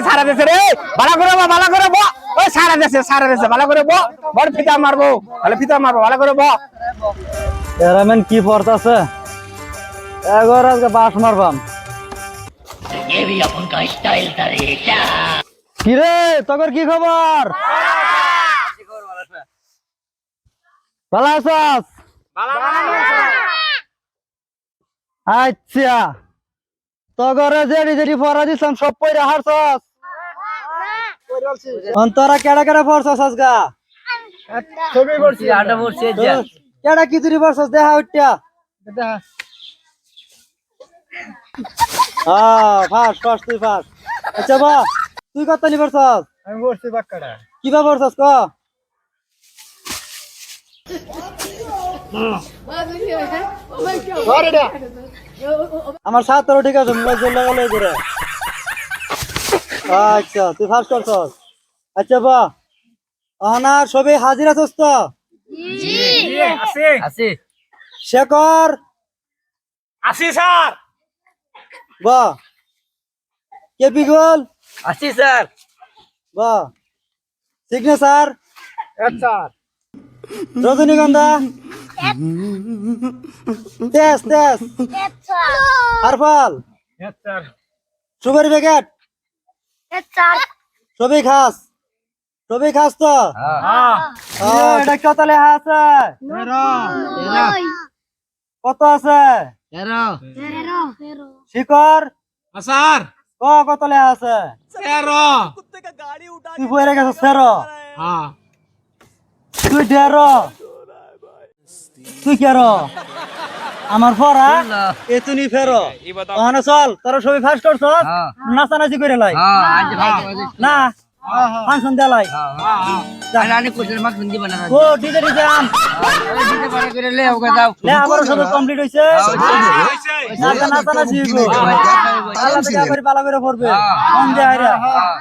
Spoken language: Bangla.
সারা দেশে রে ভালো করে বো ওই সারা দেশে ভালো করে বো বড় ফিতা মারবো ভালো করে বো এরামেন কি পড়তাছে এগোর আজকে বাস মারবাম ये भी अपन का स्टाइल था रे क्या কি রে তোর কি খবর ভালো আছস আচ্ছা তোরে যেড়ি পড়া দিছাম সব পয়রা হারছস অন্তরা কেডা কেডা পড়ছস আজগা ছবি করছি आटा बोल से जा কেডা কি তুই পড়ছস দেখা উঠটা দেখা ফার্স্ট তুই ফার্স্ট আচ্ছা বা তুই কত নি পড়ছস আমি বলছি বাক্কাটা কিবা পড়ছস ক আমার সাতটারও ঠিক আছে মোবাইল জল লাগালে করে আচ্ছা তুই ফার্স্ট করছস আচ্ছা বা আনা সবে হাজির আছস তো आसे শেখর আসি স্যার বা কেপি গোল आसे सर বা সিগনেচার আচ্ছা রজনীগন্ধা তেজ হারফাল আচ্ছা সুপারি প্যাকেট সবই খাস তো हां এটা কত লেখা আছে কত আছে শিকর স্যার কত লেখা আছে 13 তুই বইরে গেছ 13 হ্যাঁ তুই 13 তুই 13 আমার পড়া এ তুই ফেরো ওখানে চল তোরা সবই ফার্স্ট করছ নাচানাচি করে লাই हां आज भाई না ফাংশন দেলাই नानी क्वेश्चन मार्क हिंदी बना ও ডিজে আম अरे दीदी बड़ा करे ले होगा जाओ লে আমার সব কমপ্লিট হইছে নাচানাচি গো আল্লাহ থেকে বালা করে পড়বে মন দিয়ে আইরা